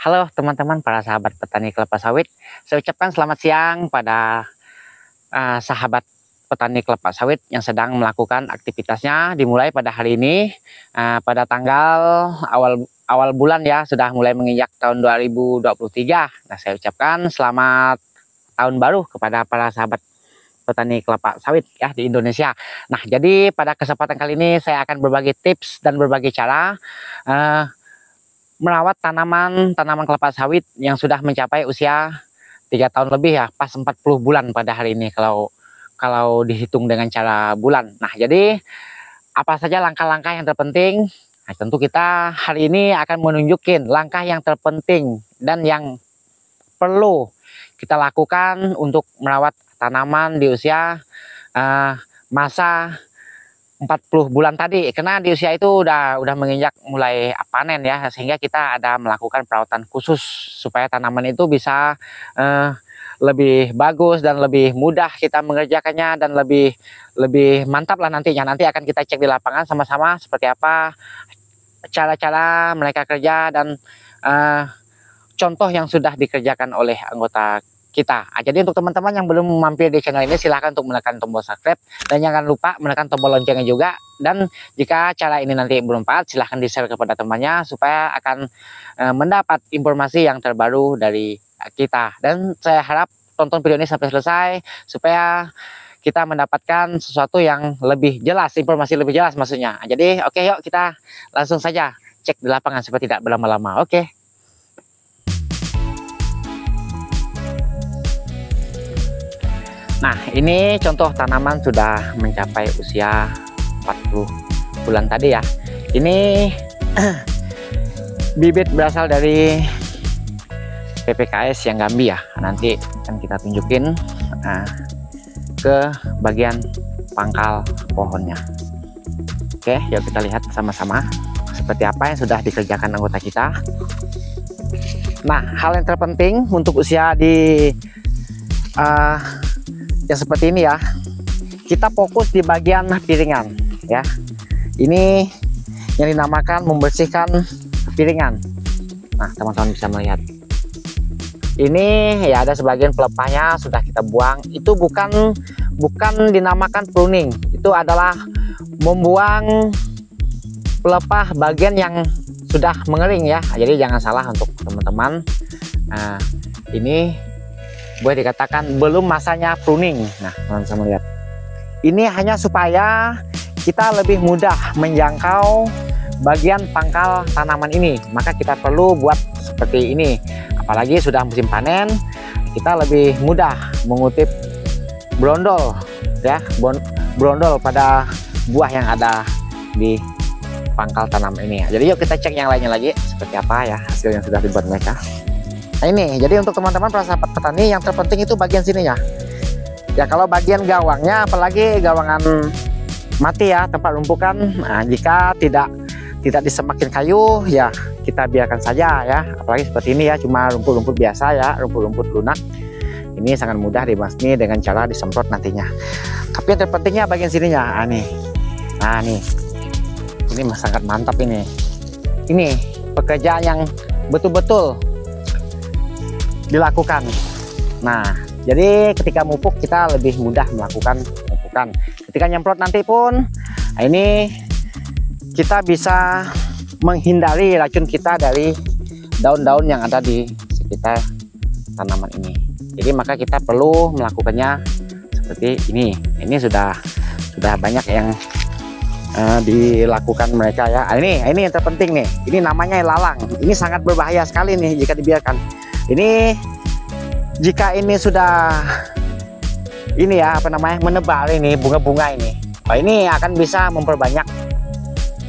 Halo teman-teman para sahabat petani kelapa sawit. Saya ucapkan selamat siang pada sahabat petani kelapa sawit yang sedang melakukan aktivitasnya. Dimulai pada hari ini pada tanggal awal bulan ya, sudah mulai menginjak tahun 2023. Nah, saya ucapkan selamat tahun baru kepada para sahabat petani kelapa sawit ya di Indonesia. Nah, jadi pada kesempatan kali ini saya akan berbagi tips dan berbagi cara merawat tanaman kelapa sawit yang sudah mencapai usia 3 tahun lebih ya, pas 40 bulan pada hari ini kalau dihitung dengan cara bulan. Nah, jadi apa saja langkah-langkah yang terpenting? Nah, tentu kita hari ini akan menunjukin langkah yang terpenting dan yang perlu kita lakukan untuk merawat tanaman di usia masa 40 bulan tadi, karena di usia itu udah menginjak mulai panen ya, sehingga kita ada melakukan perawatan khusus supaya tanaman itu bisa lebih bagus dan lebih mudah kita mengerjakannya dan lebih mantap lah nantinya. Nanti akan kita cek di lapangan sama-sama seperti apa cara-cara mereka kerja dan contoh yang sudah dikerjakan oleh anggota kita. Jadi untuk teman-teman yang belum mampir di channel ini, silahkan untuk menekan tombol subscribe dan jangan lupa menekan tombol loncengnya juga. Dan jika cara ini nanti bermanfaat, silahkan di share kepada temannya supaya akan mendapat informasi yang terbaru dari kita. Dan saya harap tonton video ini sampai selesai supaya kita mendapatkan sesuatu yang lebih jelas, informasi lebih jelas maksudnya. Jadi oke, yuk kita langsung saja cek di lapangan supaya tidak berlama-lama. Oke. Nah, ini contoh tanaman sudah mencapai usia 40 bulan tadi ya. Ini bibit berasal dari PPKS yang Gambi ya. Nanti akan kita tunjukin ke bagian pangkal pohonnya. Oke, yuk kita lihat sama-sama seperti apa yang sudah dikerjakan anggota kita. Nah, hal yang terpenting untuk usia di yang seperti ini ya, kita fokus di bagian piringan ya. Ini yang dinamakan membersihkan piringan. Nah, teman-teman bisa melihat ini ya, ada sebagian pelepahnya sudah kita buang. Itu bukan dinamakan pruning, itu adalah membuang pelepah bagian yang sudah mengering ya. Jadi jangan salah untuk teman-teman, ini boleh dikatakan belum masanya pruning. Nah, teman-teman bisa melihat ini hanya supaya kita lebih mudah menjangkau bagian pangkal tanaman ini, maka kita perlu buat seperti ini. Apalagi sudah musim panen, kita lebih mudah mengutip brondol ya, brondol pada buah yang ada di pangkal tanaman ini. Jadi yuk kita cek yang lainnya lagi seperti apa ya hasil yang sudah dibuat mereka. Nah, ini jadi untuk teman-teman para sahabat petani, yang terpenting itu bagian sininya ya. Kalau bagian gawangnya, apalagi gawangan mati ya, tempat rumpukan, nah, jika tidak disemakin kayu ya kita biarkan saja ya. Apalagi seperti ini ya, cuma rumput-rumput biasa ya, rumput-rumput lunak. Ini sangat mudah dibasmi dengan cara disemprot nantinya. Tapi yang terpentingnya bagian sininya. Nah nih ini sangat mantap ini pekerjaan yang betul-betul dilakukan. Nah, jadi ketika mupuk kita lebih mudah melakukan pemupukan. Ketika nyemprot nanti pun, nah ini kita bisa menghindari racun kita dari daun-daun yang ada di sekitar tanaman ini. Jadi maka kita perlu melakukannya seperti ini. Ini sudah banyak yang dilakukan mereka ya. Ini yang terpenting nih. Ini namanya lalang. Ini sangat berbahaya sekali nih jika dibiarkan. Ini jika ini sudah menebar ini bunga-bunga ini, ini akan bisa memperbanyak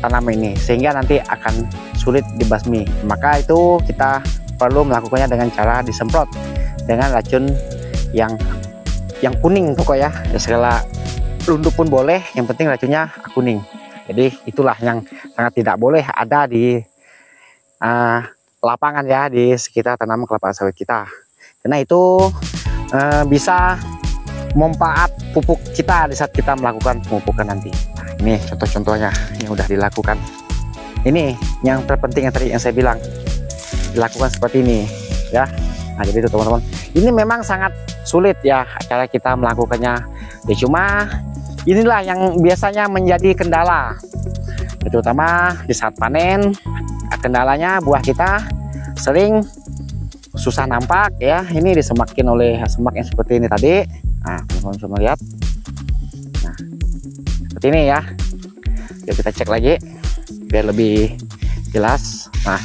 tanaman ini sehingga nanti akan sulit dibasmi. Maka itu kita perlu melakukannya dengan cara disemprot dengan racun yang kuning pokoknya ya, segala runduk pun boleh, yang penting racunnya kuning. Jadi itulah yang sangat tidak boleh ada di lapangan ya, di sekitar tanaman kelapa sawit kita, karena itu bisa memanfaat pupuk kita di saat kita melakukan pemupukan nanti. Nah, ini contoh-contohnya yang udah dilakukan. Ini yang terpenting yang tadi yang saya bilang, dilakukan seperti ini ya. Nah, jadi itu teman-teman, ini memang sangat sulit ya cara kita melakukannya ya, cuma inilah yang biasanya menjadi kendala, terutama di saat panen. Kendalanya buah kita sering susah nampak ya, ini disemakin oleh semak yang seperti ini tadi. Nah, teman-teman bisa melihat, nah seperti ini ya. Yuk kita cek lagi biar lebih jelas. Nah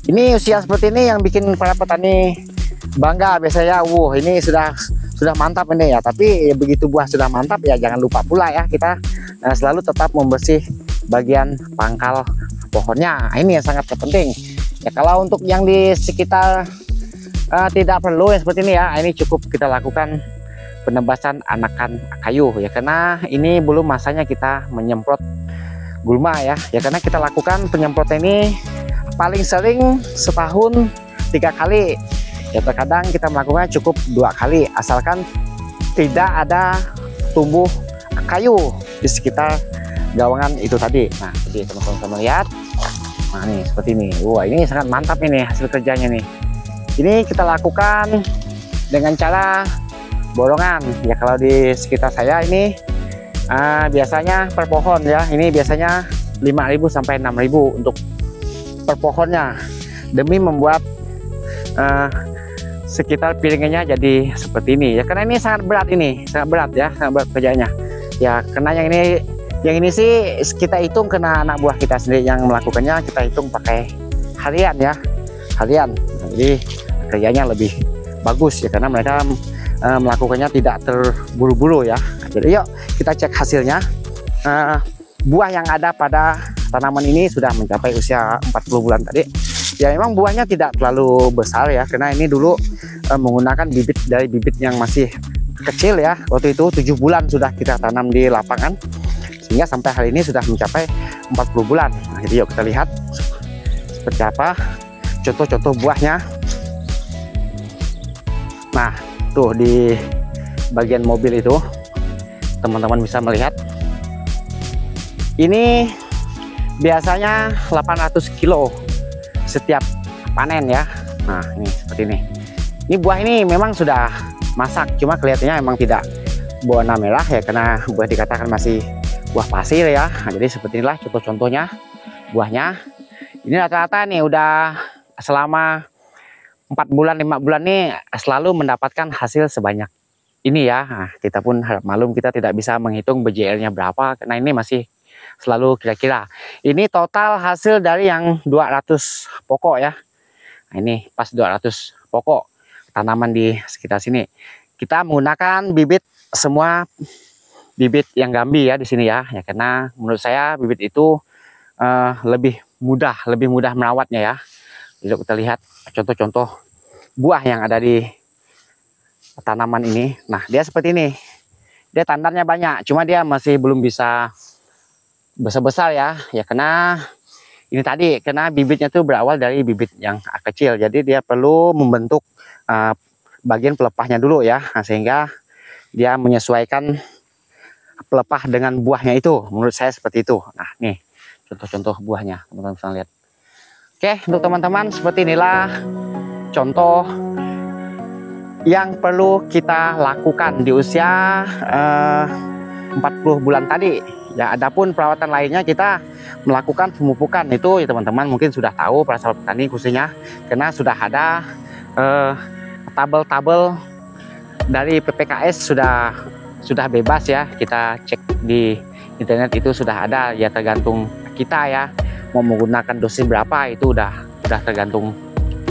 ini usia seperti ini yang bikin para petani bangga biasanya. Ini sudah mantap ini ya. Tapi begitu buah sudah mantap ya, jangan lupa pula ya kita selalu tetap membersih bagian pangkal pohonnya. Ini yang sangat penting ya. Kalau untuk yang di sekitar tidak perlu yang seperti ini ya, ini cukup kita lakukan penebasan anakan kayu ya, karena ini belum masanya kita menyemprot gulma ya. Karena kita lakukan penyemprotan ini paling sering setahun 3 kali ya, terkadang kita melakukan cukup 2 kali asalkan tidak ada tumbuh kayu di sekitar gawangan itu tadi. Nah, jadi teman-teman bisa melihat, nah nih seperti ini. Wah, ini sangat mantap ini hasil kerjanya nih. Ini kita lakukan dengan cara borongan ya. Kalau di sekitar saya ini biasanya per pohon ya, ini biasanya 5.000 sampai 6.000 untuk per pohonnya, demi membuat sekitar piringnya jadi seperti ini ya. Karena ini sangat berat, ini sangat berat ya, sangat berat kerjanya ya. Karena yang ini sih kita hitung, kena anak buah kita sendiri yang melakukannya, kita hitung pakai harian ya, harian. Nah, jadi kerjanya lebih bagus ya, karena mereka melakukannya tidak terburu-buru ya. Jadi yuk kita cek hasilnya. Buah yang ada pada tanaman ini sudah mencapai usia 40 bulan tadi ya. Memang buahnya tidak terlalu besar ya, karena ini dulu menggunakan bibit dari bibit yang masih kecil ya. Waktu itu 7 bulan sudah kita tanam di lapangan, sehingga sampai hari ini sudah mencapai 40 bulan. Nah, jadi yuk kita lihat seperti apa contoh-contoh buahnya. Nah tuh di bagian mobil itu teman-teman bisa melihat, ini biasanya 800 kilo setiap panen ya. Nah ini seperti ini. Ini buah ini memang sudah masak, cuma kelihatannya memang tidak berwarna merah ya, karena buah dikatakan masih buah pasir ya. Nah, jadi seperti inilah contoh-contohnya buahnya. Ini rata-rata nih udah selama 4 bulan 5 bulan nih selalu mendapatkan hasil sebanyak ini ya. Nah, kita pun harap malum kita tidak bisa menghitung BJR-nya berapa, karena ini masih selalu kira-kira. Ini total hasil dari yang 200 pokok ya. Nah, ini pas 200 pokok tanaman di sekitar sini. Kita menggunakan bibit, semua bibit yang Gambi ya di sini ya. Karena menurut saya bibit itu lebih mudah merawatnya ya. Jadi kita lihat contoh-contoh buah yang ada di tanaman ini. Nah, dia seperti ini. Dia tandannya banyak, cuma dia masih belum bisa besar-besar ya. Karena ini tadi, karena bibitnya tuh berawal dari bibit yang kecil. Jadi dia perlu membentuk bagian pelepahnya dulu ya. Nah, sehingga dia menyesuaikan pelepah dengan buahnya itu. Menurut saya seperti itu. Nah, nih contoh-contoh buahnya, teman-teman bisa lihat. Oke, untuk teman-teman seperti inilah contoh yang perlu kita lakukan di usia 40 bulan tadi ya. Adapun perawatan lainnya kita melakukan pemupukan itu ya, teman-teman mungkin sudah tahu para sahabat petani khususnya, karena sudah ada tabel-tabel dari PPKS sudah bebas ya. Kita cek di internet itu sudah ada ya, tergantung kita ya mau menggunakan dosis berapa. Itu udah tergantung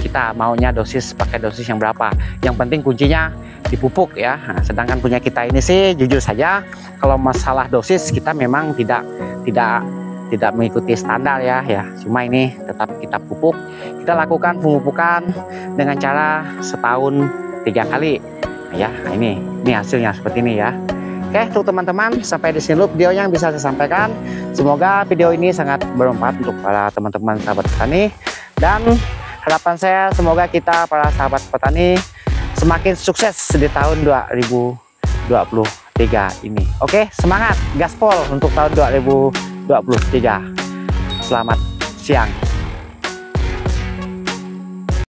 kita maunya pakai dosis yang berapa. Yang penting kuncinya dipupuk ya. Nah, sedangkan punya kita ini sih jujur saja kalau masalah dosis kita memang tidak mengikuti standar ya. Cuma ini tetap kita pupuk. Kita lakukan pemupukan dengan cara setahun 3 kali ya. Nah, ini hasilnya seperti ini ya. Oke, untuk teman-teman sampai di sini dulu video yang bisa saya sampaikan. Semoga video ini sangat bermanfaat untuk para teman-teman sahabat petani, dan harapan saya semoga kita para sahabat petani semakin sukses di tahun 2023 ini. Oke, semangat gaspol untuk tahun 2023. Selamat siang.